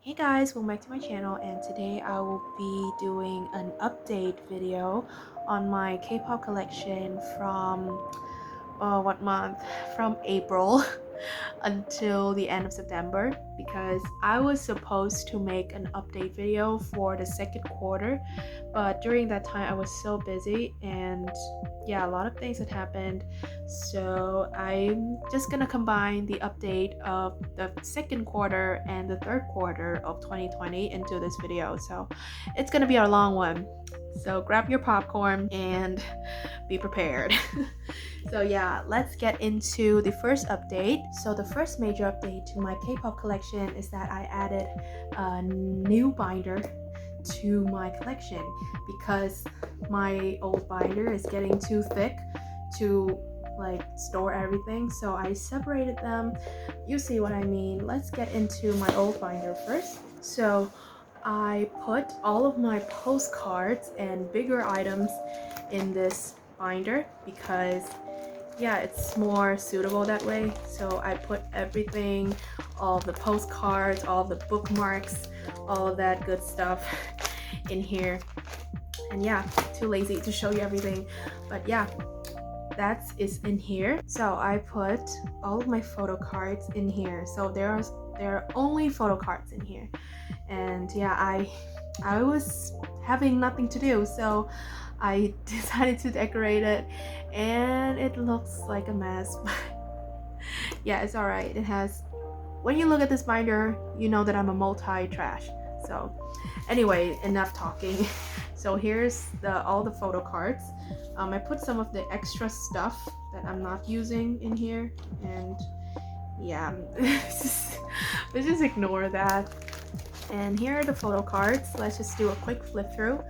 Hey guys, welcome back to my channel, and today I will be doing an update video on my K-pop collection from what month? From April until the end of September, because I was supposed to make an update video for the second quarter, but during that time I was so busy and yeah, a lot of things had happened. So I'm just gonna combine the update of the second quarter and the third quarter of 2020 into this video. So it's gonna be a long one. So grab your popcorn and be prepared. So yeah, let's get into the first update. So the first major update to my K-pop collection is that I added a new binder to my collection because my old binder is getting too thick to like store everything. So I separated them. You see what I mean. Let's get into my old binder first. So I put all of my postcards and bigger items in this binder because yeah, it's more suitable that way. So I put everything, all the postcards, all the bookmarks, all of that good stuff in here. And yeah, too lazy to show you everything, but yeah, that is in here. So I put all of my photo cards in here. So there are only photo cards in here. And yeah, I was having nothing to do, so I decided to decorate it, and it looks like a mess. But yeah, it's alright. It has, when you look at this binder, you know that I'm a multi-trash. So anyway, enough talking. So here's all the photo cards. I put some of the extra stuff that I'm not using in here, and yeah, let's just ignore that. And here are the photo cards. Let's just do a quick flip through.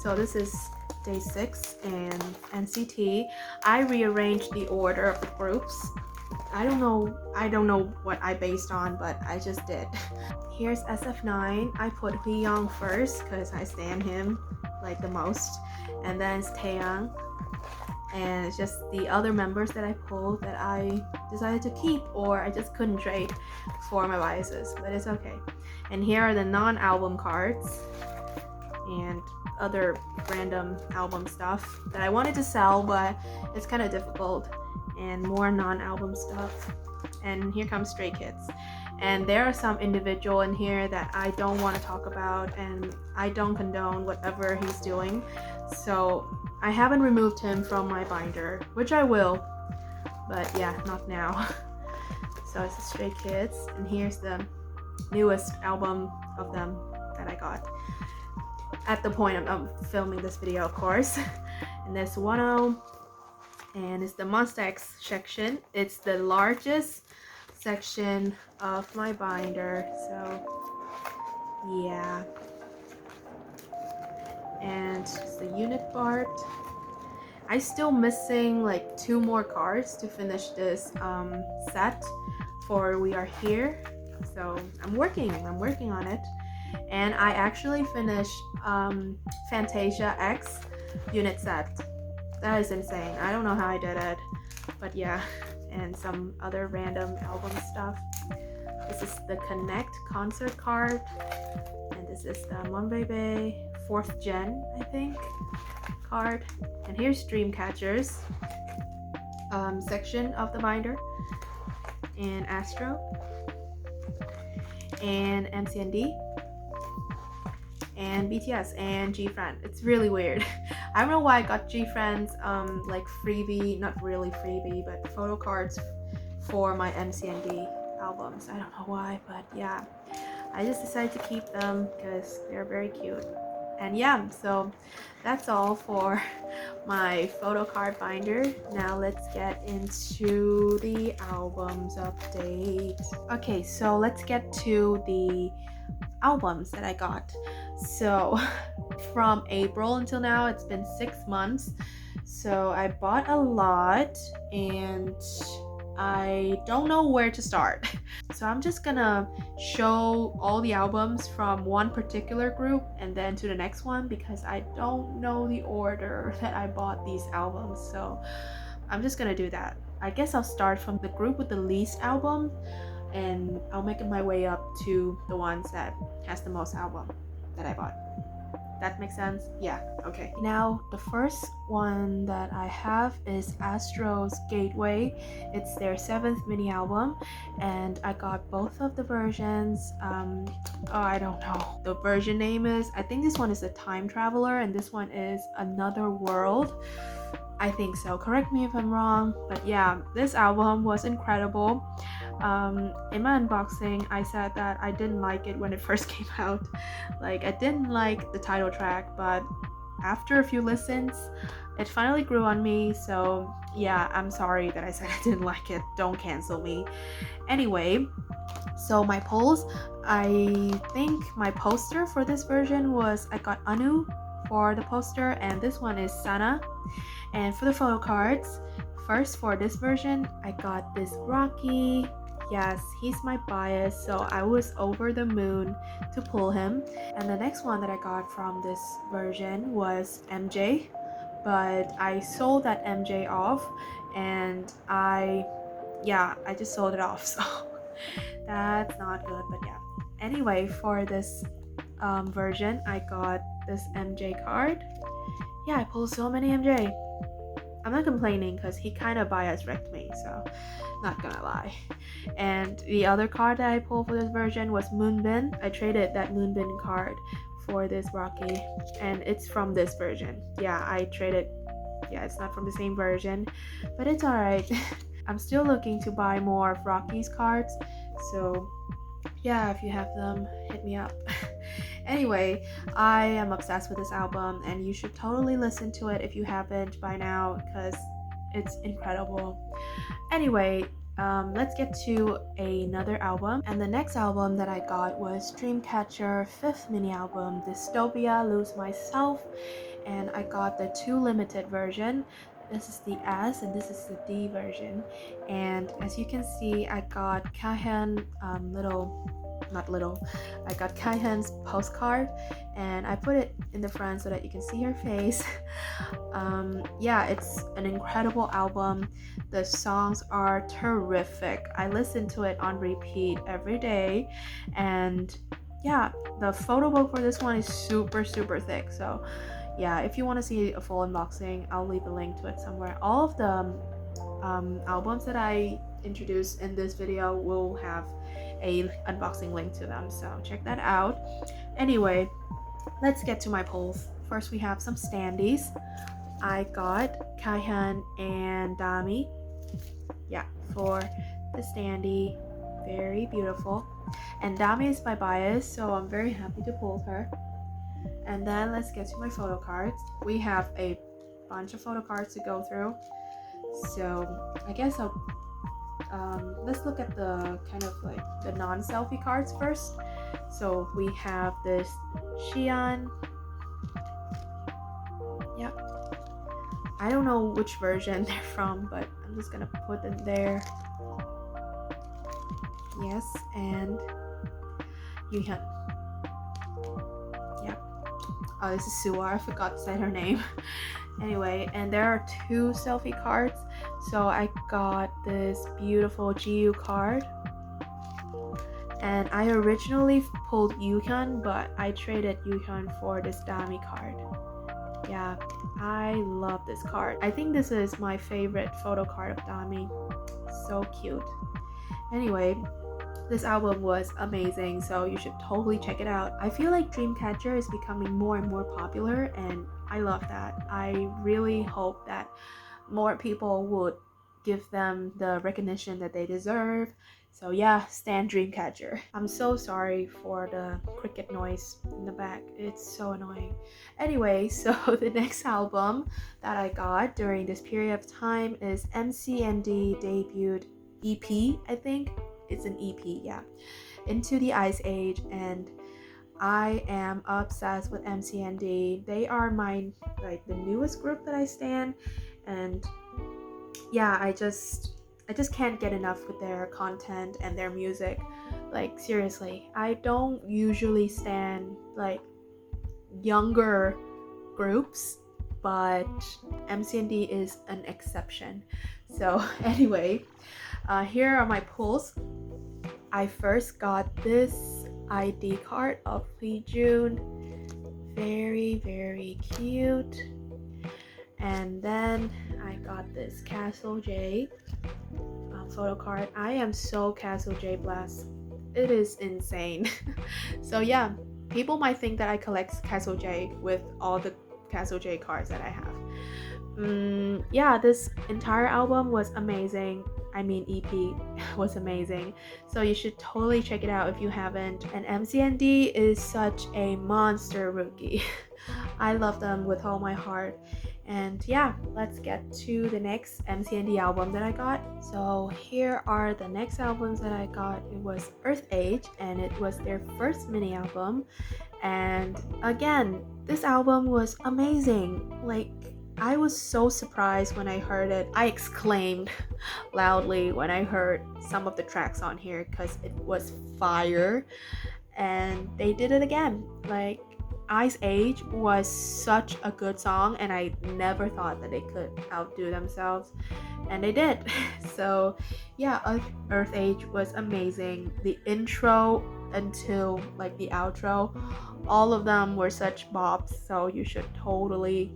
So this is day 6 and NCT. I rearranged the order of the groups. I don't know what I based on, but I just did. Here's SF9. I put Young first because I stand him like the most, and then it's Taeyang, and it's just the other members that I pulled that I decided to keep or I just couldn't trade for my biases, but it's okay. And here are the non-album cards and other random album stuff that I wanted to sell, but it's kind of difficult, and more non-album stuff. And here comes Stray Kids. And there are some individual in here that I don't want to talk about, and I don't condone whatever he's doing. So I haven't removed him from my binder, which I will, but yeah, not now. So it's the Stray Kids, and here's the newest album of them that I got at the point of filming this video, of course. And there's 10, and it's the Monsta X section. It's the largest section of my binder, so yeah. And it's the unit part. I still missing like 2 more cards to finish this set for We Are Here, so I'm working on it. And I actually finished Fantasia X unit set. That is insane. I don't know how I did it, but yeah. And some other random album stuff. This is the Connect concert card, and this is the Monbebe 4th Gen, I think, card. And here's Dreamcatchers section of the binder, and Astro, and MCND, and BTS, and G-Friend. It's really weird. I don't know why I got G-Friend's like freebie, not really freebie, but photo cards for my MCND albums. I don't know why, but yeah, I just decided to keep them because they're very cute. And yeah, so that's all for my photo card binder. Now let's get into the albums update. Okay, so let's get to the albums that I got. So from April until now, it's been 6 months. So I bought a lot and I don't know where to start. So I'm just gonna show all the albums from one particular group and then to the next one because I don't know the order that I bought these albums. So I'm just gonna do that. I guess I'll start from the group with the least album, and I'll make my way up to the ones that has the most album that I bought. That makes sense? Yeah, okay. Now, the first one that I have is Astro's Gateway. It's their 7th mini album, and I got both of the versions. I don't know. The version name is, I think this one is a Time Traveler, and this one is Another World. I think so. Correct me if I'm wrong, but yeah, this album was incredible. In my unboxing, I said that I didn't like it when it first came out. Like, I didn't like the title track, but after a few listens, it finally grew on me. So yeah, I'm sorry that I said I didn't like it. Don't cancel me. Anyway, so my polls, I think my poster for this version was, I got Anu for the poster, and this one is Sana. And for the photo cards, first for this version, I got this Rocky. Yes, he's my bias, so I was over the moon to pull him. And the next one that I got from this version was MJ, but I sold that MJ off, and I just sold it off, so that's not good, but yeah. Anyway, for this version, I got this MJ card. Yeah, I pulled so many MJ. I'm not complaining because he kind of bias wrecked me, so not gonna lie. And the other card that I pulled for this version was Moonbin. I traded that Moonbin card for this Rocky, and it's from this version. Yeah, I traded. Yeah, it's not from the same version, but it's alright. I'm still looking to buy more of Rocky's cards, so yeah, if you have them, hit me up. Anyway, I am obsessed with this album, and you should totally listen to it if you haven't by now, because it's incredible. Anyway, let's get to another album. And the next album that I got was Dreamcatcher 5th mini album, Dystopia Lose Myself, and I got the 2 limited version. This is the S and this is the D version. And as you can see, I got Kaihan I got Kaihan's postcard, and I put it in the front so that you can see her face. Yeah, it's an incredible album. The songs are terrific. I listen to it on repeat every day, and yeah, the photo book for this one is super thick. So yeah, if you want to see a full unboxing, I'll leave a link to it somewhere. All of the albums that I introduced in this video will have a unboxing link to them, so check that out. Anyway, let's get to my polls. First, we have some standees. I got Kaihan and Dami. Yeah, for the standee, very beautiful. And Dami is my bias, so I'm very happy to pull her. And then let's get to my photo cards. We have a bunch of photo cards to go through, so I guess let's look at the kind of like the non-selfie cards first. So we have this Xian. Yeah, I don't know which version they're from, but I'm just gonna put them there. Yes, and Yuhyun. Yeah. Oh, this is Suwa. I forgot to say her name. Anyway, and there are 2 selfie cards. So I got this beautiful GU card, and I originally pulled Yuhyun, but I traded Yuhyun for this Dami card. Yeah, I love this card. I think this is my favorite photo card of Dami. So cute. Anyway, this album was amazing, so you should totally check it out. I feel like Dreamcatcher is becoming more and more popular, and I love that. I really hope that more people would give them the recognition that they deserve. So yeah, stan Dreamcatcher. I'm so sorry for the cricket noise in the back. It's so annoying. Anyway, so the next album that I got during this period of time is MCND debut EP, I think. It's an EP, yeah. Into the Ice Age, and I am obsessed with MCND. They are the newest group that I stan, and yeah, I just can't get enough with their content and their music. Like seriously, I don't usually stan like younger groups, but MCND is an exception. So anyway, here are my pulls. I first got this ID card of June. Very cute. And then I got this Castle J photo card. I am so Castle J blessed. It is insane. So yeah, people might think that I collect Castle J with all the Castle J cards that I have. Yeah, this entire album was amazing. I mean, EP was amazing. So you should totally check it out if you haven't. And MCND is such a monster rookie. I love them with all my heart. And yeah, let's get to the next MCND album that I got. So here are the next albums that I got. It was Earth Age, and it was their first mini album. And again, this album was amazing. Like, I was so surprised when I heard it. I exclaimed loudly when I heard some of the tracks on here because it was fire. And they did it again. Like, Ice Age was such a good song, and I never thought that they could outdo themselves, and they did. So yeah, Earth Age was amazing. The intro until like the outro, all of them were such bops, so you should totally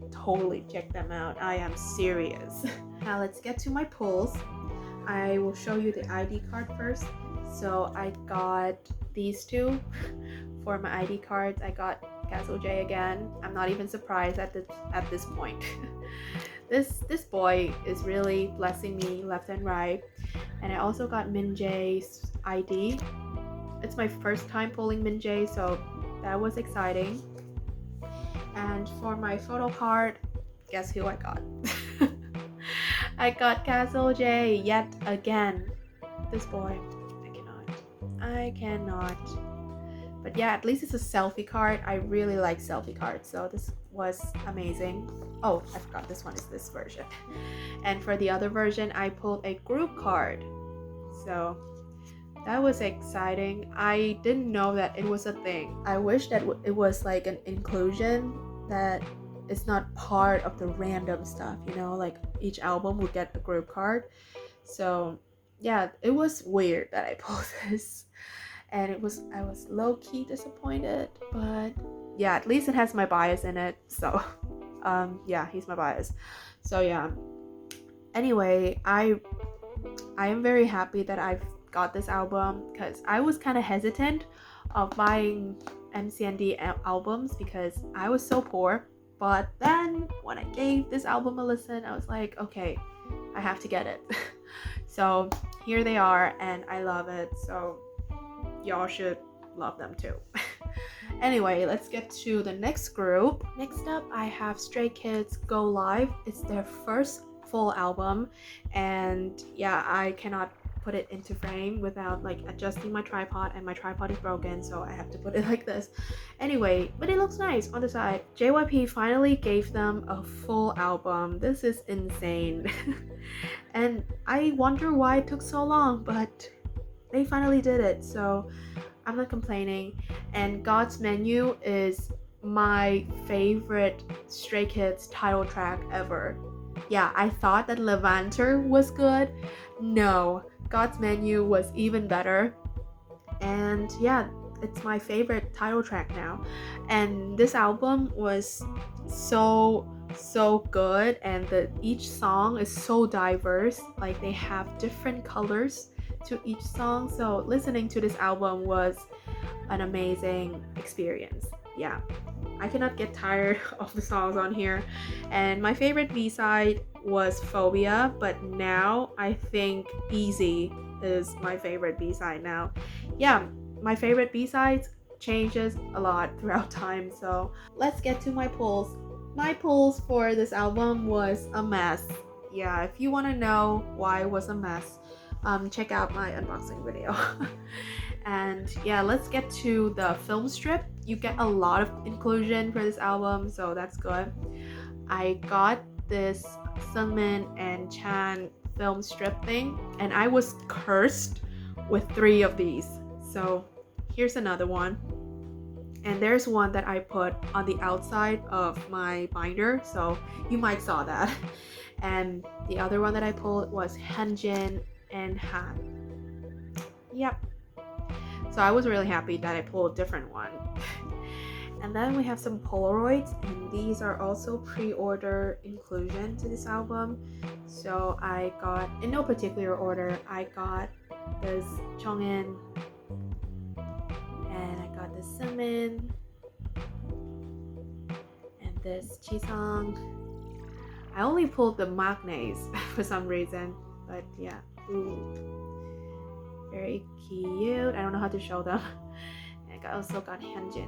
check them out. I am serious. Now let's get to my pulls. I will show you the ID card first. So I got these two for my ID cards. I got Castle J again. I'm not even surprised at this point. This boy is really blessing me left and right. And I also got Min Jae's ID. It's my first time pulling Min Jae, so that was exciting. And for my photo card, guess who I got? I got Castle J yet again. This boy, I cannot. But yeah, at least it's a selfie card. I really like selfie cards, so this was amazing. Oh, I forgot this one is this version. And for the other version, I pulled a group card. So that was exciting. I didn't know that it was a thing. I wish that it was like an inclusion that it's not part of the random stuff, you know, like each album would get a group card. So yeah, it was weird that I pulled this. And I was low-key disappointed, but yeah, at least it has my bias in it. So yeah, he's my bias. So yeah, anyway, I am very happy that I've got this album, because I was kind of hesitant of buying MCND albums because I was so poor. But then when I gave this album a listen, I was like, okay, I have to get it. So here they are, and I love it. So y'all should love them too. Anyway, let's get to the next group. Next up, I have Stray Kids Go Live. It's their first full album, and yeah, I cannot put it into frame without like adjusting my tripod, and my tripod is broken, so I have to put it like this. Anyway, but it looks nice on the side. JYP finally gave them a full album. This is insane. And I wonder why it took so long, but they finally did it, so I'm not complaining. And God's Menu is my favorite Stray Kids title track ever. Yeah, I thought that Levanter was good. No, God's Menu was even better. And yeah, it's my favorite title track now. And this album was so good, and each song is so diverse. Like, they have different colors to each song, so listening to this album was an amazing experience. Yeah, I cannot get tired of the songs on here. And my favorite B-side was Phobia, but now I think Easy is my favorite B-side now. Yeah, my favorite B-sides changes a lot throughout time. So let's get to my pulls. My pulls for this album was a mess. Yeah, if you want to know why it was a mess, check out my unboxing video. And yeah, let's get to the film strip. You get a lot of inclusion for this album, so that's good. I got this Sungmin and Chan film strip thing, and I was cursed with 3 of these. So here's another one. And there's one that I put on the outside of my binder, so you might saw that. And the other one that I pulled was Hanjin and Han. Yep, So I was really happy that I pulled a different one. And then we have some Polaroids, and these are also pre-order inclusion to this album. So I got, in no particular order, I got this Chongin, and I got this Seungmin, and this Jisung. I only pulled the magnets for some reason, but yeah. Ooh. Very cute. I don't know how to show them. And I also got Hyunjin.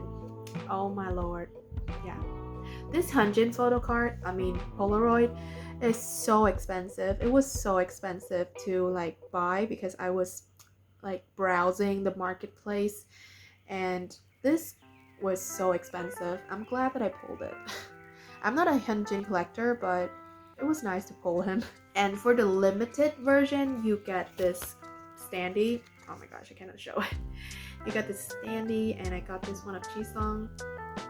Oh my lord. Yeah. This Hyunjin photo card, I mean Polaroid, is so expensive. It was so expensive to like buy because I was like browsing the marketplace, and this was so expensive. I'm glad that I pulled it. I'm not a Hyunjin collector, but it was nice to pull him. And for the limited version, you get this standee. Oh my gosh, I cannot show it. You got this standee, and I got this one of Jisung.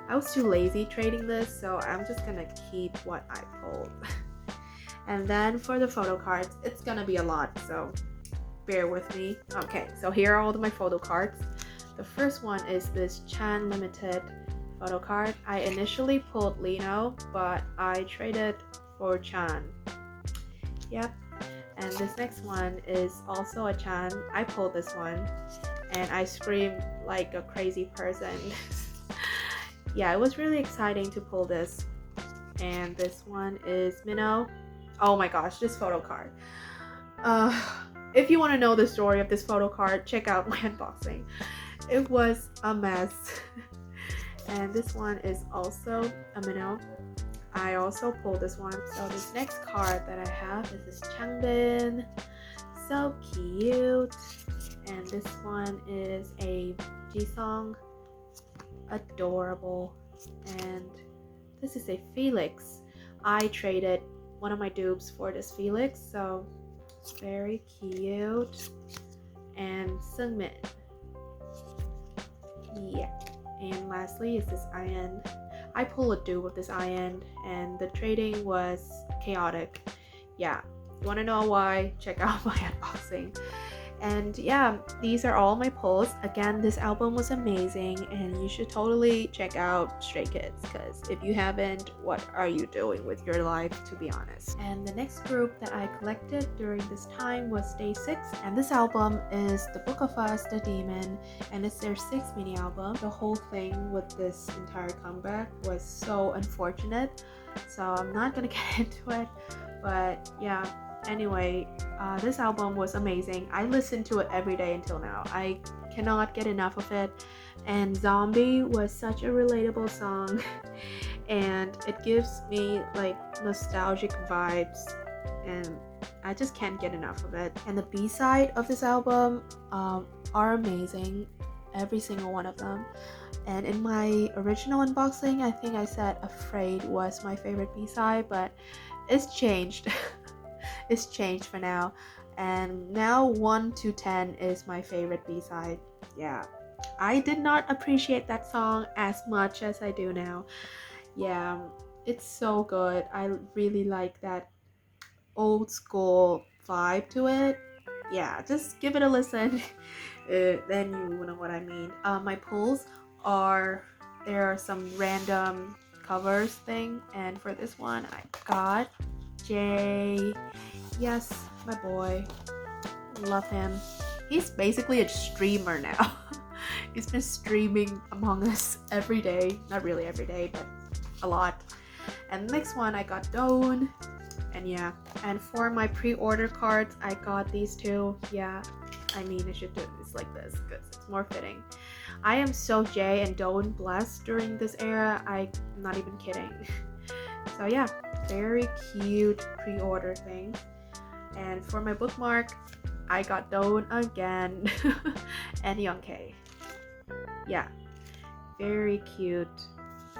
I was too lazy trading this, so I'm just gonna keep what I pulled. And then for the photo cards, it's gonna be a lot, so bear with me. Okay, so here are all of my photo cards. The first one is this Chan Limited photo card. I initially pulled Lino, but I traded for Chan. Yep. And this next one is also a Chan. I pulled this one, and I screamed like a crazy person. Yeah, it was really exciting to pull this. And this one is Minho. Oh my gosh, this photo card. If you want to know the story of this photo card, check out my unboxing. It was a mess. And this one is also a Minho. I also pulled this one. So this next card that I have is this Changbin. So cute. And this one is a Jisung. Adorable. And this is a Felix. I traded one of my dupes for this Felix, so very cute. And Seungmin. Yeah. And lastly is this IN. I pulled a dupe of this IN, and the trading was chaotic. Yeah, you want to know why? Check out my unboxing. And yeah, these are all my pulls. Again, this album was amazing, and you should totally check out Stray Kids, because if you haven't, what are you doing with your life, to be honest? And the next group that I collected during this time was Day 6, and this album is The Book of Us, The Demon, and it's their 6th mini album. The whole thing with this entire comeback was so unfortunate, so I'm not gonna get into it, but yeah. Anyway, this album was amazing. I listened to it every day until now. I cannot get enough of it. And Zombie was such a relatable song, and it gives me like nostalgic vibes, and I just can't get enough of it. And the B-side of this album are amazing, every single one of them. And in my original unboxing, I think I said Afraid was my favorite B-side, but it's changed. It's changed for now, and now 1 to 10 is my favorite B-side. Yeah, I did not appreciate that song as much as I do now. Yeah, it's so good. I really like that old school vibe to it. Yeah, just give it a listen. Then you know what I mean. My pulls are, there are some random covers thing, and for this one I got Jay. Yes, my boy. Love him. He's basically a streamer now. He's been streaming Among Us every day. Not really every day, but a lot. And the next one I got Dawn. And yeah. And for my pre-order cards, I got these two. Yeah. I mean, I should do this like this because it's more fitting. I am so Jay and Dawn blessed during this era. I'm not even kidding. So yeah, very cute pre-order thing. And for my bookmark, I got Dawn again and Younghae. Yeah, very cute.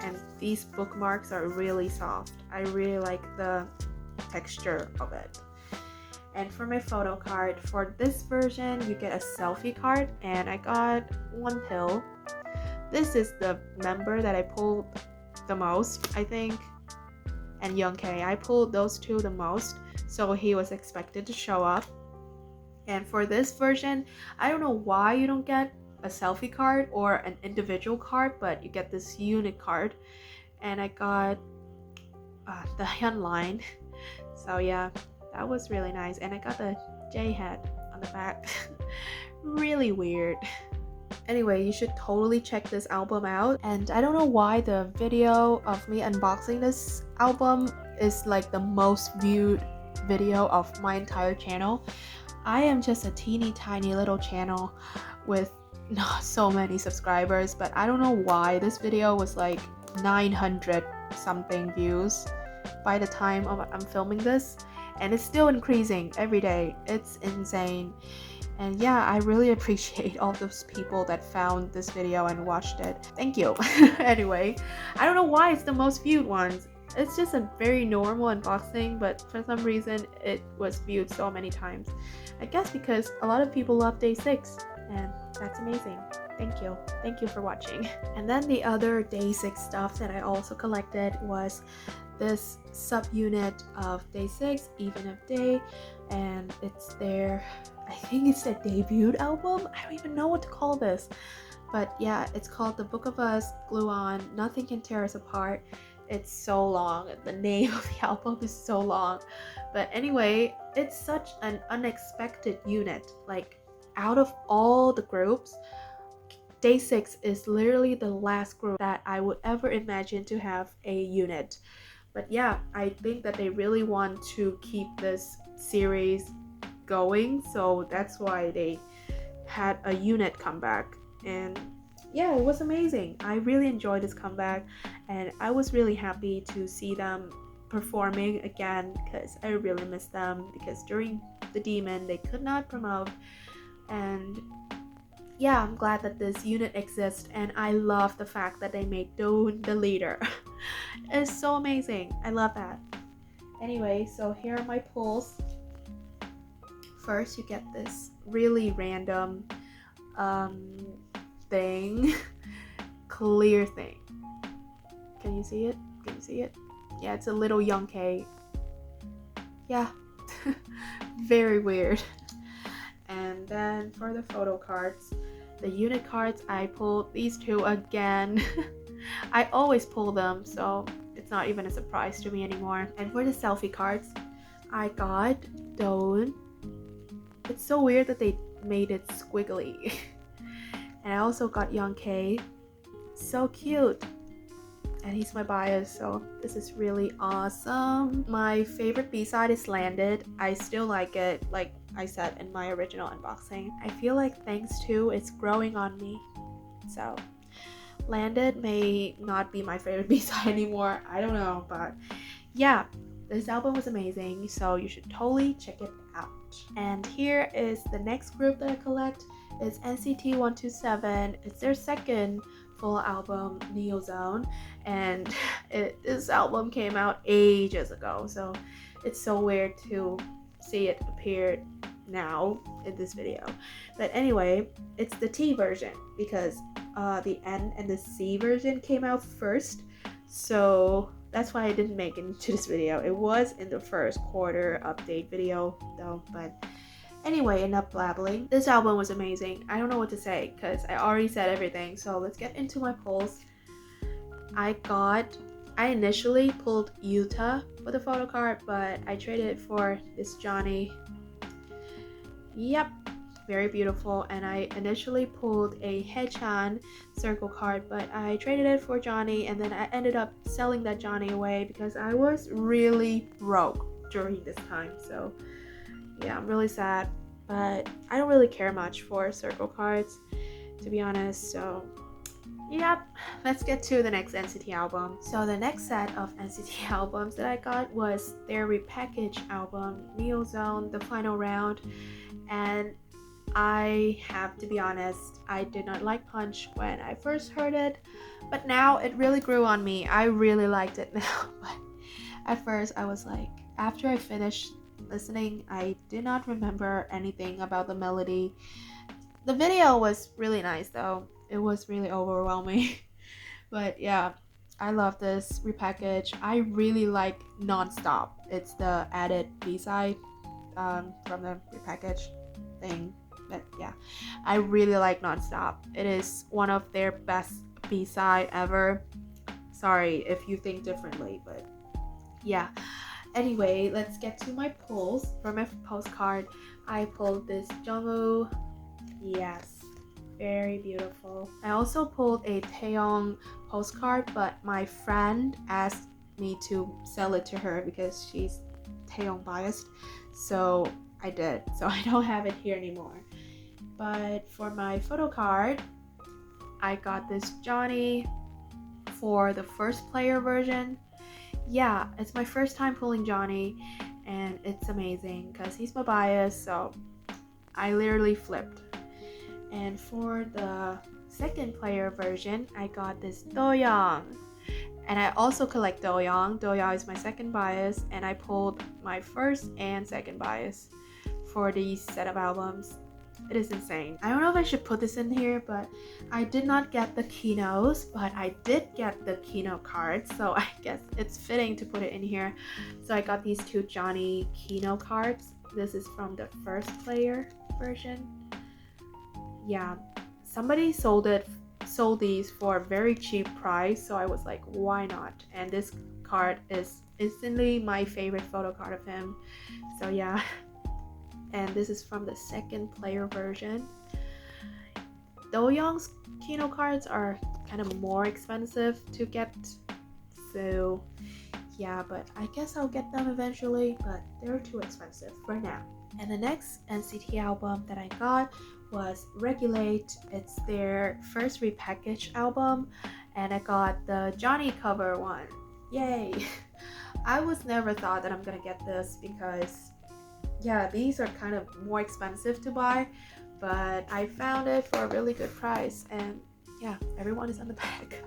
And these bookmarks are really soft. I really like the texture of it. And for my photo card, for this version, you get a selfie card, and I got one pill. This is the member that I pulled the most, I think. And Younghae, I pulled those two the most, so he was expected to show up. And for this version, I don't know why you don't get a selfie card or an individual card, but you get this unit card. And I got the Hyun line. So yeah, that was really nice. And I got the J hat on the back. Really weird. Anyway, you should totally check this album out. And I don't know why the video of me unboxing this album is like the most viewed video of my entire channel. I am just a teeny tiny little channel with not so many subscribers, but I don't know why this video was like 900 something views by the time I'm filming this, and it's still increasing every day. It's insane. And yeah, I really appreciate all those people that found this video and watched it. Thank you. Anyway, I don't know why it's the most viewed ones. It's just a very normal unboxing, but for some reason it was viewed so many times. I guess because a lot of people love Day 6, and that's amazing. Thank you. Thank you for watching. And then the other Day 6 stuff that I also collected was this subunit of Day 6, Even of Day, and it's their, I think it's their debut album. I don't even know what to call this, but yeah, it's called The Book of Us, Glue On, Nothing Can Tear Us Apart. It's so long. The name of the album is so long, but anyway, it's such an unexpected unit. Like, out of all the groups, Day 6 is literally the last group that I would ever imagine to have a unit. But yeah, I think that they really want to keep this series going, so that's why they had a unit comeback. And yeah, it was amazing. I really enjoyed this comeback, and I was really happy to see them performing again because I really miss them, because during the Demon they could not promote. And yeah, I'm glad that this unit exists, and I love the fact that they made Doon the leader. It's so amazing. I love that. Anyway, so here are my pulls. First, you get this really random thing. Clear thing. Can you see it? Can you see it? Yeah, it's a little Young-K. Yeah. Very weird. And then for the photo cards, the unit cards, I pulled these two again. I always pull them, so it's not even a surprise to me anymore. And for the selfie cards, I got Dawn. It's so weird that they made it squiggly. And I also got Young-K. So cute. And he's my bias, so this is really awesome. My favorite B-side is Landed. I still like it, like I said in my original unboxing. I feel like thanks to it's growing on me. So Landed may not be my favorite B-side anymore. I don't know, but yeah, this album was amazing, so you should totally check it out. And here is the next group that I collect. It's NCT 127. It's their second full album, Neo Zone, and this album came out ages ago, so it's so weird to see it appear now in this video. But anyway, it's the T version because the N and the C version came out first, so that's why I didn't make it into this video. It was in the first quarter update video though, but anyway, enough blabbling. This album was amazing. I don't know what to say because I already said everything, so let's get into my pulls. I initially pulled Yuta for the photo card, but I traded it for this Johnny. Yep, very beautiful. And I initially pulled a Haechan circle card, but I traded it for Johnny, and then I ended up selling that Johnny away because I was really broke during this time. So yeah, I'm really sad, but I don't really care much for circle cards, to be honest. So yep, let's get to the next NCT album. So the next set of NCT albums that I got was their repackaged album, Neo Zone, The Final Round. And I have to be honest, I did not like Punch when I first heard it, but now it really grew on me. I really liked it now, but at first I was like, after I finished listening, I did not remember anything about the melody. The video was really nice though. It was really overwhelming. But yeah, I love this repackage. I really like Non-Stop. It's the added B-side from the repackage thing. But yeah, I really like Nonstop. It is one of their best B-side ever. Sorry if you think differently, but yeah. Anyway, let's get to my pulls. For my postcard, I pulled this Jungwoo. Yes, very beautiful. I also pulled a Taeyong postcard, but my friend asked me to sell it to her because she's Taeyong biased. So I did. So I don't have it here anymore. But for my photo card, I got this Johnny for the first player version. Yeah, it's my first time pulling Johnny, and it's amazing because he's my bias, so I literally flipped. And for the second player version, I got this Doyoung. And I also collect Doyoung. Doyoung is my second bias, and I pulled my first and second bias for these set of albums. It is insane. I don't know if I should put this in here, but I did not get the Kinos, but I did get the Kino cards, so I guess it's fitting to put it in here. So I got these two Johnny Kino cards. This is from the first player version. Yeah, somebody sold these for a very cheap price, so I was like, why not? And this card is instantly my favorite photo card of him. So yeah. And this is from the second player version. Doyoung's Kino cards are kind of more expensive to get, so yeah, but I guess I'll get them eventually, but they're too expensive for now. And the next NCT album that I got was Regulate. It's their first repackaged album, and I got the Johnny cover one. Yay! I was never thought that I'm gonna get this because yeah, these are kind of more expensive to buy, but I found it for a really good price, and yeah, everyone is on the back.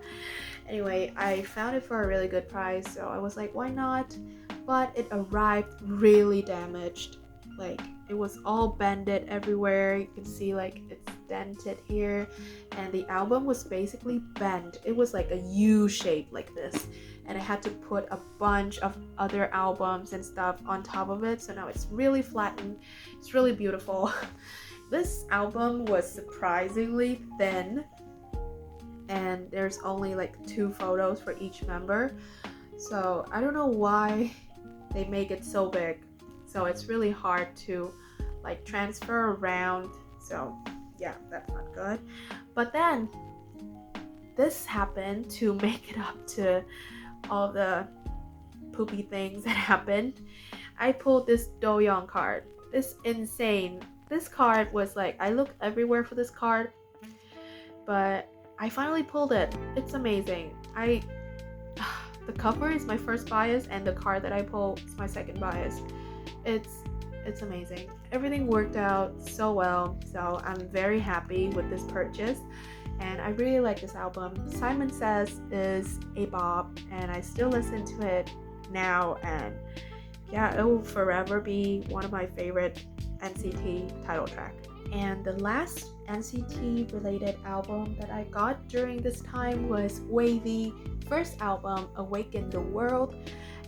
Anyway, I found it for a really good price, so I was like, why not? But it arrived really damaged. Like, it was all bended everywhere. You can see like it's dented here, and the album was basically bent. It was like a U shape like this, and I had to put a bunch of other albums and stuff on top of it, so now it's really flattened. It's really beautiful. This album was surprisingly thin, and there's only like 2 photos for each member, so I don't know why they make it so big. So it's really hard to like transfer around, so yeah, that's not good. But then this happened to make it up to all the poopy things that happened. I pulled this Doyoung card. This insane. This card was like, I looked everywhere for this card, but I finally pulled it. It's amazing. The cover is my first bias, and the card that I pulled is my second bias. It's amazing. Everything worked out so well, so I'm very happy with this purchase, and I really like this album. Simon Says is a bop, and I still listen to it now, and yeah, it will forever be one of my favorite NCT title track. And the last NCT related album that I got during this time was Wavy first album, Awaken the World.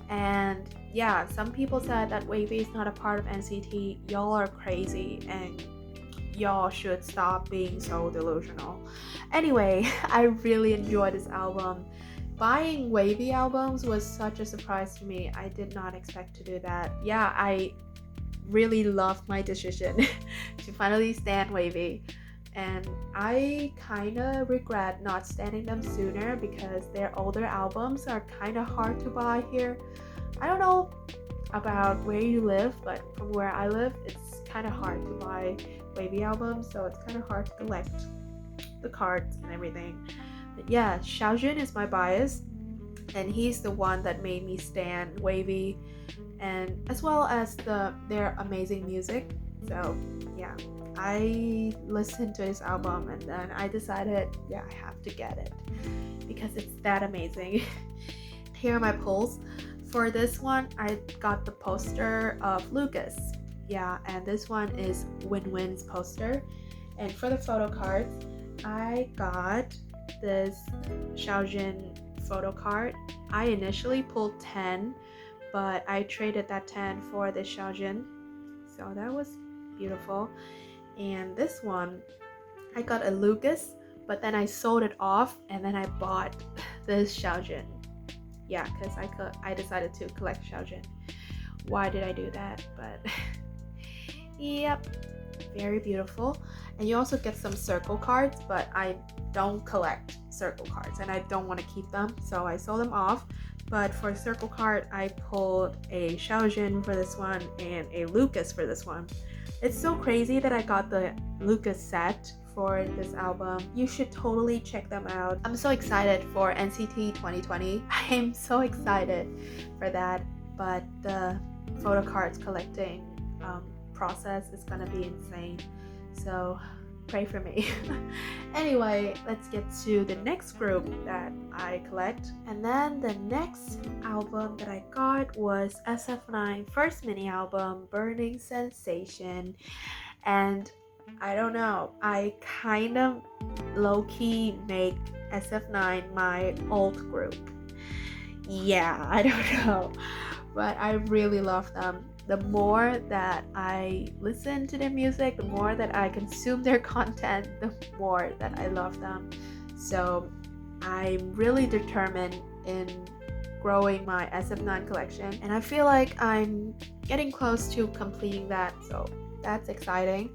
And yeah, some people said that Wavy is not a part of NCT. Y'all are crazy, and y'all should stop being so delusional. Anyway, I really enjoyed this album. Buying Wavy albums was such a surprise to me. I did not expect to do that. Yeah, I really loved my decision to finally stand Wavy, and I kind of regret not standing them sooner because their older albums are kind of hard to buy here. I don't know about where you live, but from where I live, it's kind of hard to buy Wavy albums, so it's kind of hard to collect the cards and everything. But yeah, Xiaojun is my bias, and he's the one that made me stand Wavy, and as well as their amazing music. So yeah, I listened to his album, and then I decided, yeah, I have to get it because it's that amazing. Here are my pulls. For this one, I got the poster of Lucas. Yeah, and this one is Win-Win's poster. And for the photo cards, I got this Xiaojun photo card. I initially pulled 10, but I traded that 10 for the Xiaojun, so that was beautiful. And this one, I got a Lucas, but then I sold it off and then I bought this Xiaojun. Yeah, because I decided to collect Xiaojun. Why did I do that? But yep, very beautiful. And you also get some circle cards, but I don't collect circle cards and I don't want to keep them, so I sold them off. But for circle card, I pulled a Xiaojun for this one and a Lucas for this one. It's so crazy that I got the Lucas set for this album. You should totally check them out. I'm so excited for NCT 2020. I'm so excited for that. But the photo cards collecting process is gonna be insane. So pray for me. Anyway, let's get to the next group that I collect. And then the next album that I got was SF9 first mini album, Burning Sensation. And I don't know, I kind of low-key make SF9 my alt group. Yeah, I don't know, but I really love them. The more that I listen to their music, the more that I consume their content, the more that I love them. So I'm really determined in growing my SF9 collection, and I feel like I'm getting close to completing that, so that's exciting.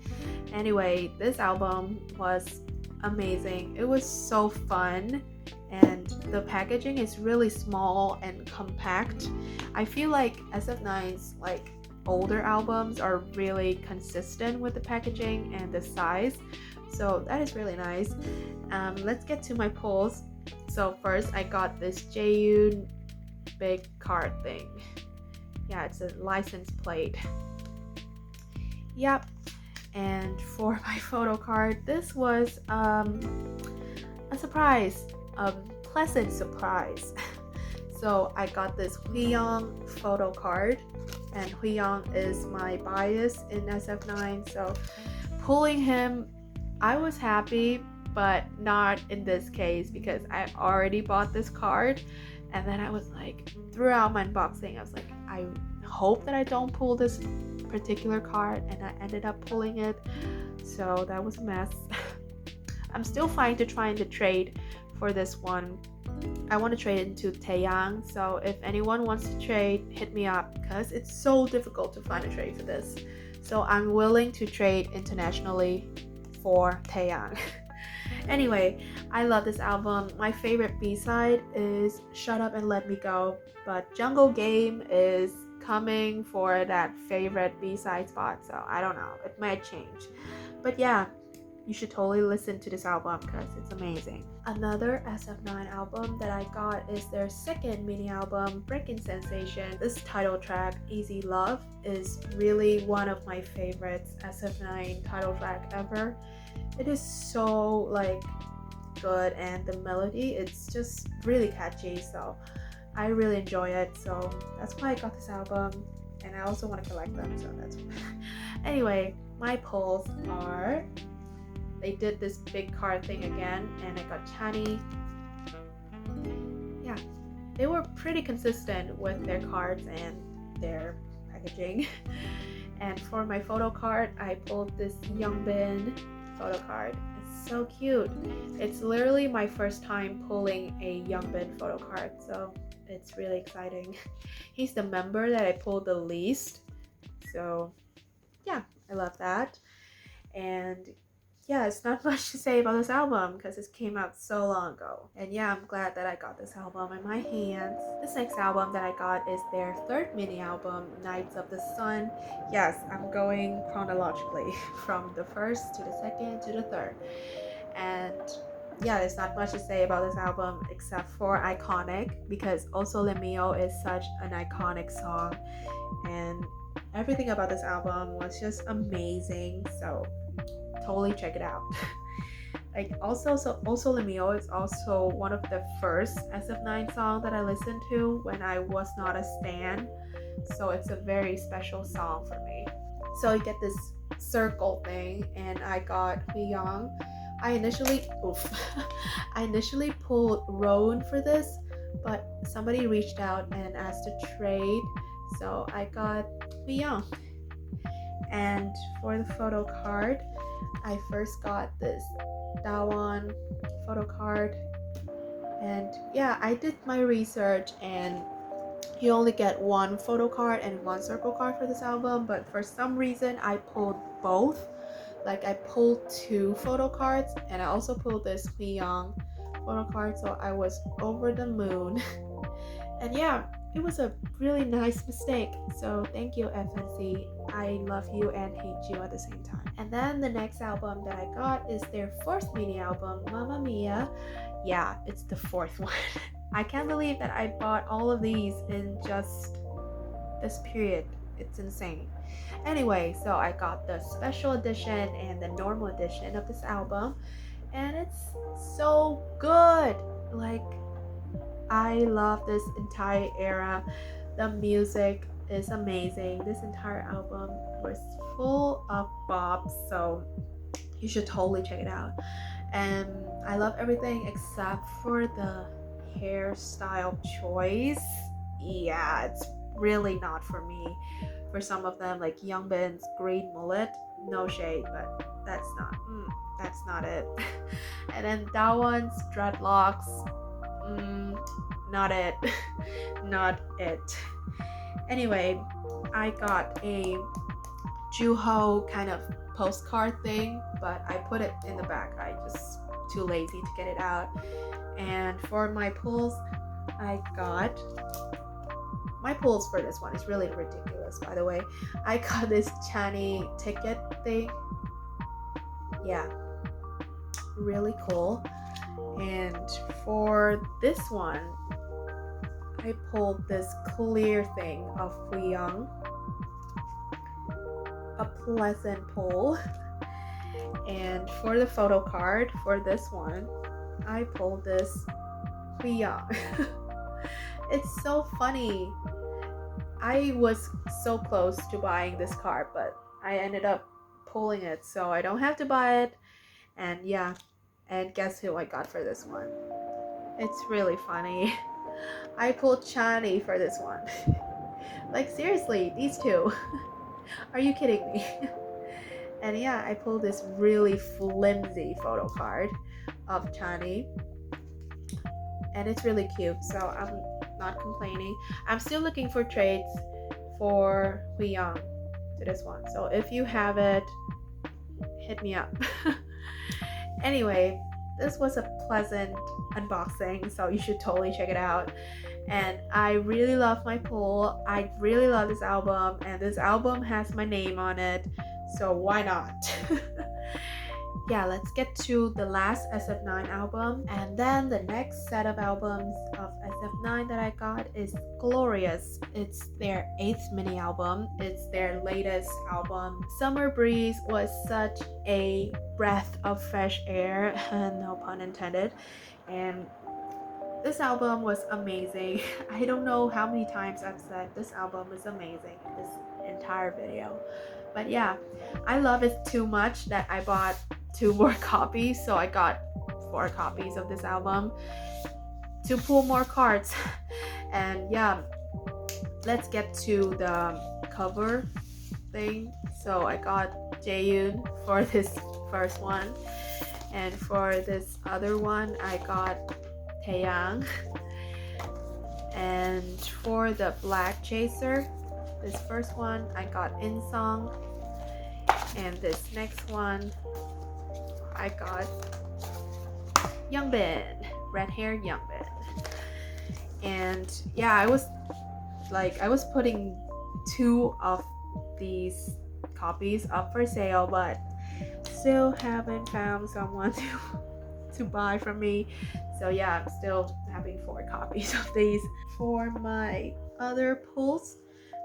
Anyway, this album was amazing. It was so fun, and the packaging is really small and compact. I feel like SF9's like older albums are really consistent with the packaging and the size, so that is really nice. Let's get to my pulls. So first I got this Jaeyoon big card thing. Yeah, it's a license plate. Yep. And for my photo card, this was a surprise, a pleasant surprise. So I got this Hweyoung photo card, and Hweyoung is my bias in SF9, so pulling him, I was happy, but not in this case because I already bought this card. And then I was like, throughout my unboxing, I was like, I hope that I don't pull this particular card, and I ended up pulling it, so that was a mess. I'm still trying to trade for this one. I want to trade it into Taeyang, so if anyone wants to trade, hit me up because it's so difficult to find a trade for this. So I'm willing to trade internationally for Taeyang. Anyway, I love this album. My favorite B-side is Shut Up and Let Me Go, but Jungle Game is coming for that favorite B-side spot, so I don't know, it might change. But yeah, you should totally listen to this album because it's amazing. Another SF9 album that I got is their second mini album, Breaking Sensation. This title track, Easy Love, is really one of my favorites SF9 title track ever. It is so like good, and the melody, it's just really catchy, so I really enjoy it. So that's why I got this album, and I also want to collect them, so that's anyway, my pulls are, they did this big card thing again, and I got Chani. Yeah, they were pretty consistent with their cards and their packaging. And for my photo card, I pulled this Youngbin photo card. It's so cute. It's literally my first time pulling a Youngbin photo card, so it's really exciting. He's the member that I pulled the least, so yeah, I love that. And yeah, it's not much to say about this album because it came out so long ago. And yeah, I'm glad that I got this album in my hands. This next album that I got is their third mini album, Nights of the Sun. Yes, I'm going chronologically from the first to the second to the third. And yeah, there's not much to say about this album except for iconic, because Also Le Mio is such an iconic song, and everything about this album was just amazing, so totally check it out. Like Also Le Mio is also one of the first SF9 songs that I listened to when I was not a stan, so it's a very special song for me. So you get this circle thing, and I got Hweyoung. I initially pulled Roan for this, but somebody reached out and asked to trade, so I got Hweyoung. And for the photo card, I first got this Dawan photo card, and yeah, I did my research, and you only get one photo card and one circle card for this album, but for some reason I pulled both. Like I pulled two photo cards and I also pulled this Young photo card, so I was over the moon. And yeah, it was a really nice mistake. So thank you, FNC. I love you and hate you at the same time. And then the next album that I got is their fourth mini album, Mamma Mia. Yeah, it's the fourth one. I can't believe that I bought all of these in just this period. It's insane. Anyway, so I got the special edition and the normal edition of this album, and it's so good. Like, I love this entire era. The music is amazing. This entire album was full of bops, so you should totally check it out. And I love everything except for the hairstyle choice. Yeah, it's really not for me. For some of them, like Youngbin's green mullet, no shade, but that's not it. And then Dawan's dreadlocks, not it. Not it. Anyway, I got a Juho kind of postcard thing, but I put it in the back. I just too lazy to get it out. And for my pulls, I got my pulls for this one is really ridiculous, by the way. I got this Chani ticket thing. Yeah, really cool. And for this one, I pulled this clear thing of Young. A pleasant pull. And for the photo card for this one, I pulled this Young. It's so funny. I was so close to buying this card, but I ended up pulling it, so I don't have to buy it. And yeah, and guess who I got for this one? It's really funny. I pulled Chani for this one. Like seriously, these two. Are you kidding me? And yeah, I pulled this really flimsy photo card of Chani, and it's really cute, so I'm not complaining. I'm still looking for trades for Young to this one, so if you have it, hit me up. Anyway, this was a pleasant unboxing, so you should totally check it out. And I really love my pull. I really love this album, and this album has my name on it, so why not? Yeah, let's get to the last SF9 album. And then the next set of albums of SF9 that I got is Glorious. It's their 8th mini album. It's their latest album. Summer Breeze was such a breath of fresh air, no pun intended. And this album was amazing. I don't know how many times I've said this album is amazing in this entire video. But yeah, I love it too much that I bought 2 more copies, so I got 4 copies of this album to pull more cards. And yeah, let's get to the cover thing. So I got Jaeyoon for this first one, and for this other one I got Taeyang. And for the Black Chaser, this first one I got Insong, and this next one I got Youngbin, red hair Youngbin. And yeah, I was putting 2 of these copies up for sale, but still haven't found someone to buy from me. So yeah, I'm still having 4 copies of these. For my other pulls,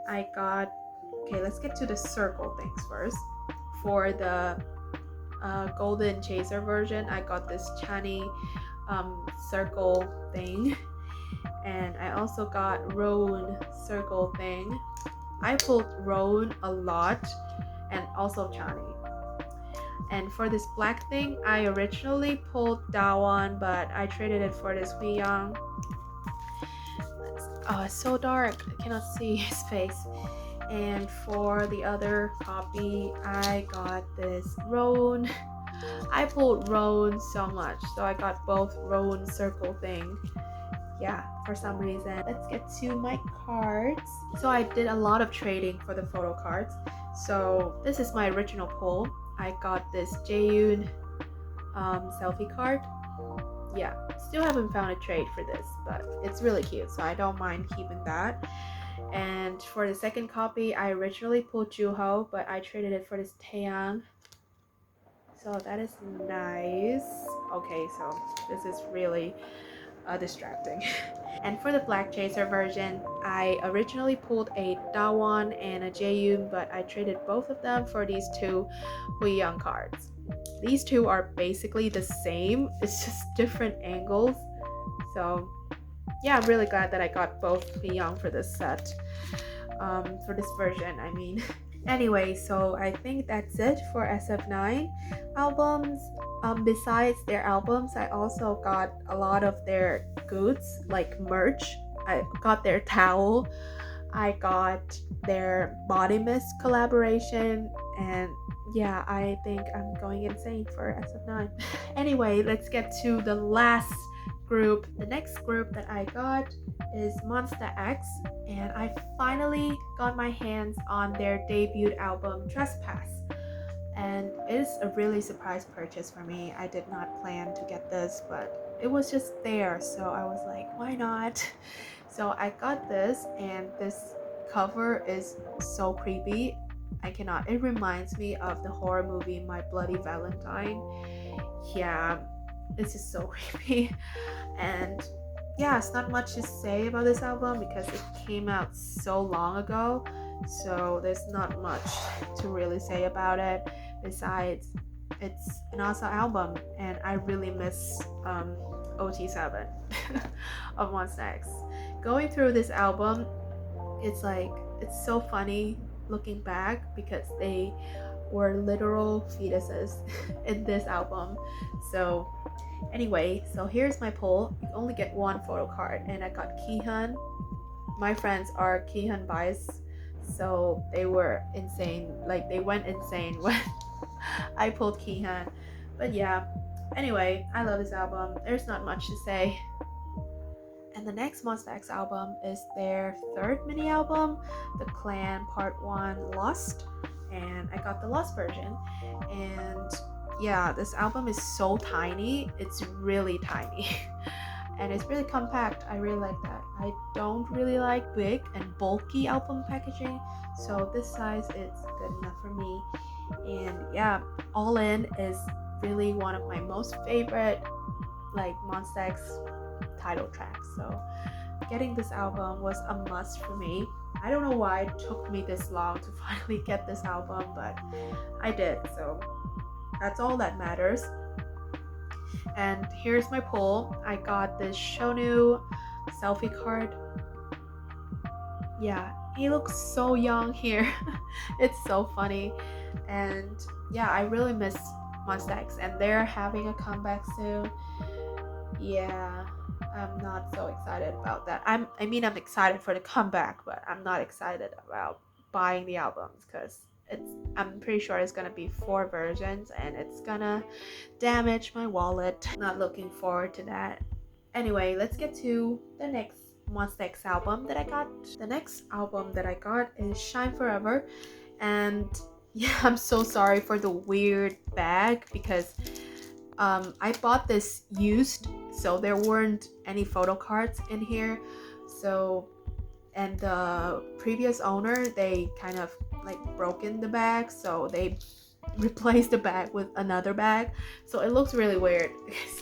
I got, okay, let's get to the circle things first. For the Golden Chaser version, I got this Chani circle thing, and I also got Roan circle thing. I pulled Roan a lot, and also Chani. And for this black thing, I originally pulled Dawan, but I traded it for this Young. Oh, it's so dark, I cannot see his face. And for the other copy, I got this Roan. I pulled Roan so much, so I got both Roan circle thing. Yeah, for some reason. Let's get to my cards. So I did a lot of trading for the photo cards. So this is my original pull. I got this Jaeyoon selfie card. Yeah, still haven't found a trade for this, but it's really cute, so I don't mind keeping that. And for the second copy, I originally pulled Juho, but I traded it for this Taeyang. So that is nice. Okay, so this is really distracting. And for the Black Chaser version, I originally pulled a Dawan and a Jaeyoon, but I traded both of them for these two Hui Young cards. These two are basically the same, it's just different angles. So yeah, I'm really glad that I got both Hui Young for this set, for this version, I mean. Anyway, so I think that's it for SF9 albums. Besides their albums, I also got a lot of their goods like merch. I got their towel, I got their body mist collaboration, and yeah, I think I'm going insane for SF9. Anyway, let's get to the last group. The next group that I got is Monster X, and I finally got my hands on their debut album Trespass, and it is a really surprise purchase for me. I did not plan to get this, but it was just there, so I was like, why not? So I got this, and this cover is so creepy. I cannot. It reminds me of the horror movie My Bloody Valentine. Yeah, it's just so creepy. And yeah, it's not much to say about this album because it came out so long ago, so there's not much to really say about it. Besides, it's an awesome album, and I really miss OT7 of Monsta X. Going through this album, it's so funny looking back because they were literal fetuses in this album. So anyway, so here's my poll. You only get one photo card, and I got Kihyun. My friends are Kihyun bias, so they were insane. Like, they went insane when I pulled Kihyun. But yeah, anyway, I love this album. There's not much to say. And the next Monsta X album is their third mini album, The Clan Part 1 Lost. And I got the Lost version. And yeah, this album is so tiny. It's really tiny. And it's really compact. I really like that. I don't really like big and bulky album packaging, so this size is good enough for me. And yeah, All In is really one of my most favorite like Monsta X title tracks. So getting this album was a must for me. I don't know why it took me this long to finally get this album, but I did, so that's all that matters. And here's my poll. I got this Shonu selfie card. Yeah, he looks so young here. It's so funny. And yeah, I really miss Monsta X, and they're having a comeback soon. Yeah, I'm not so excited about that. I'm excited for the comeback, but I'm not excited about buying the albums because I'm pretty sure it's gonna be 4 versions and it's gonna damage my wallet. Not looking forward to that. Anyway, let's get to the next Monsta X album that I got. The next album that I got is Shine Forever, and yeah, I'm so sorry for the weird bag because I bought this used, so there weren't any photo cards in here. So, and the previous owner, they kind of like broken the bag, so they replaced the bag with another bag, so it looks really weird.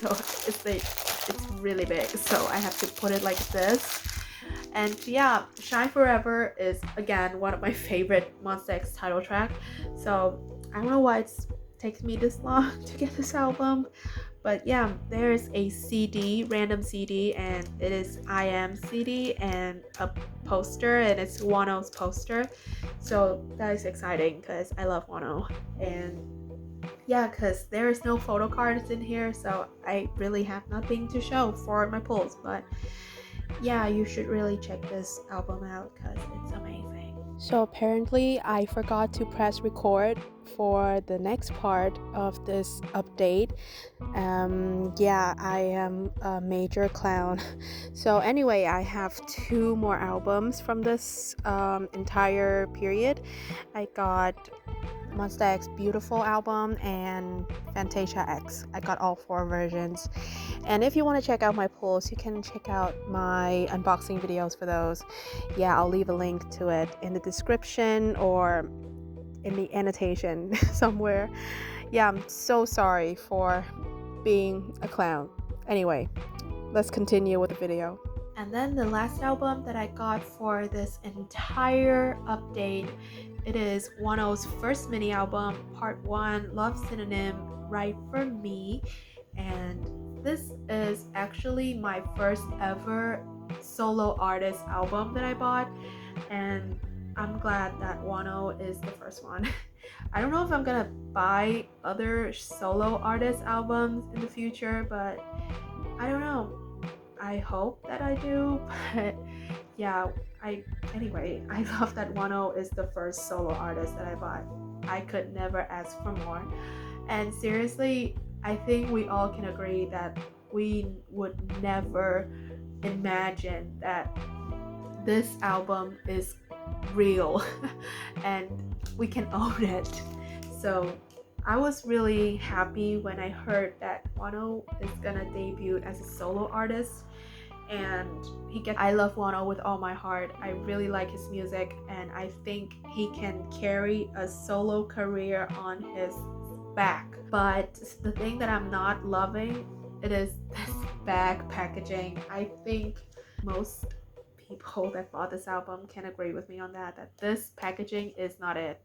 So it's really big, so I have to put it like this. And yeah, Shine Forever is again one of my favorite Monsta X title track, so I don't know why it's takes me this long to get this album. But yeah, there's a CD, random CD, and it is I Am CD and a poster, and it's Wano's poster. So that is exciting because I love Wano. And yeah, because there is no photo cards in here, so I really have nothing to show for my pulls. But yeah, you should really check this album out because it's amazing. So apparently I forgot to press record for the next part of this update. Yeah, I am a major clown. So anyway, I have 2 more albums from this entire period. I got Monsta X Beautiful album and Fantasia X. I got all 4 versions. And if you want to check out my pulls, you can check out my unboxing videos for those. Yeah, I'll leave a link to it in the description or in the annotation somewhere. Yeah, I'm so sorry for being a clown. Anyway, let's continue with the video. And then the last album that I got for this entire update, it is Wano's first mini album, Part 1, Love Synonym, Right for Me. And this is actually my first ever solo artist album that I bought, and I'm glad that Wano is the first one. I don't know if I'm gonna buy other solo artist albums in the future, but I don't know. I hope that I do, but yeah, anyway, I love that Wano is the first solo artist that I bought. I could never ask for more. And seriously, I think we all can agree that we would never imagine that this album is real and we can own it. So I was really happy when I heard that Wano is gonna debut as a solo artist, and I love Wano with all my heart. I really like his music, and I think he can carry a solo career on his back. But the thing that I'm not loving, it is this bag packaging. I think most people that bought this album can agree with me on that this packaging is not it.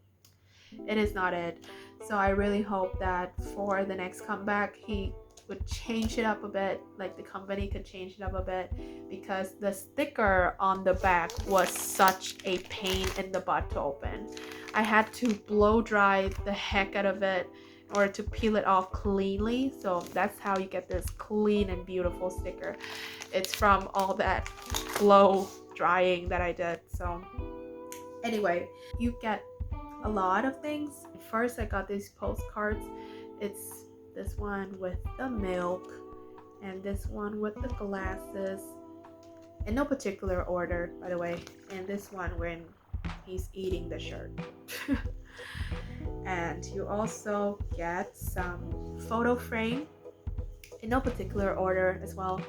It is not it. So I really hope that for the next comeback he would change it up a bit, like the company could change it up a bit, because the sticker on the back was such a pain in the butt to open. I had to blow dry the heck out of it in order to peel it off cleanly. So that's how you get this clean and beautiful sticker. It's from all that blow drying that I did. So anyway, you get a lot of things. First, I got these postcards. It's this one with the milk and this one with the glasses, in no particular order, by the way, and this one when he's eating the shirt. And you also get some photo frame in no particular order as well.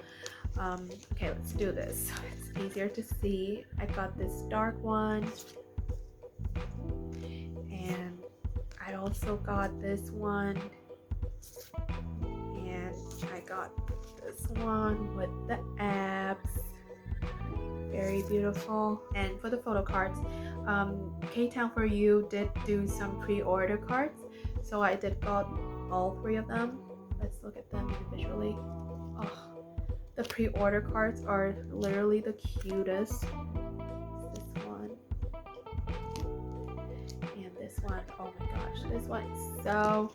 Okay, let's do this. It's easier to see. I got this dark one, and I also got this one, and I got this one with the abs. Very beautiful. And for the photo cards, K-Town For You did do some pre-order cards, so I did got all 3 of them. Let's look at them individually. Oh, the pre-order cards are literally the cutest. This one and this one. Oh my gosh, this one is so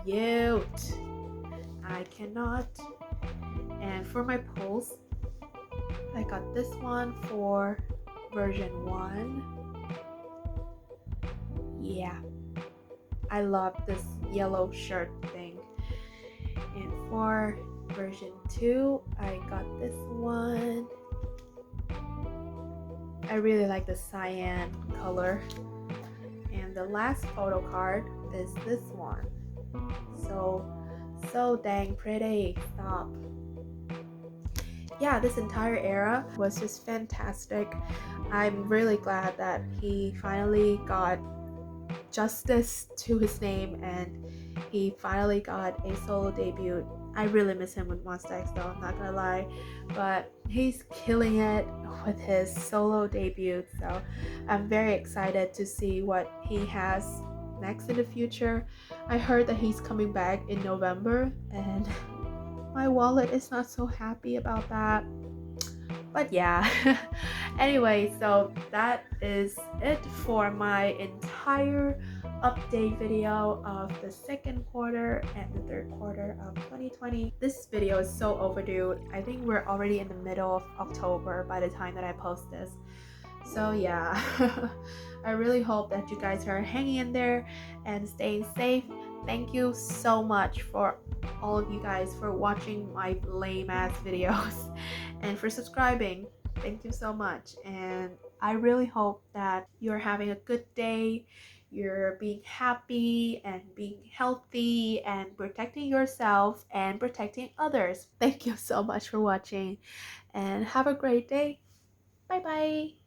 cute. I cannot. And for my pulls, I got this one for version 1. Yeah, I love this yellow shirt thing. And for version 2, I got this one. I really like the cyan color. And the last photo card is this one. So dang pretty. Stop. Yeah, this entire era was just fantastic. I'm really glad that he finally got justice to his name and he finally got a solo debut. I really miss him with Monsta X though, I'm not gonna lie, but he's killing it with his solo debut, so I'm very excited to see what he has next in the future. I heard that he's coming back in November, and my wallet is not so happy about that. But yeah, anyway, so that is it for my entire update video of the second quarter and the third quarter of 2020. This video is so overdue. I think we're already in the middle of October by the time that I post this. So yeah, I really hope that you guys are hanging in there and staying safe. Thank you so much for all of you guys for watching my lame ass videos and for subscribing. Thank you so much. And I really hope that you're having a good day, you're being happy and being healthy and protecting yourself and protecting others. Thank you so much for watching and have a great day. Bye bye.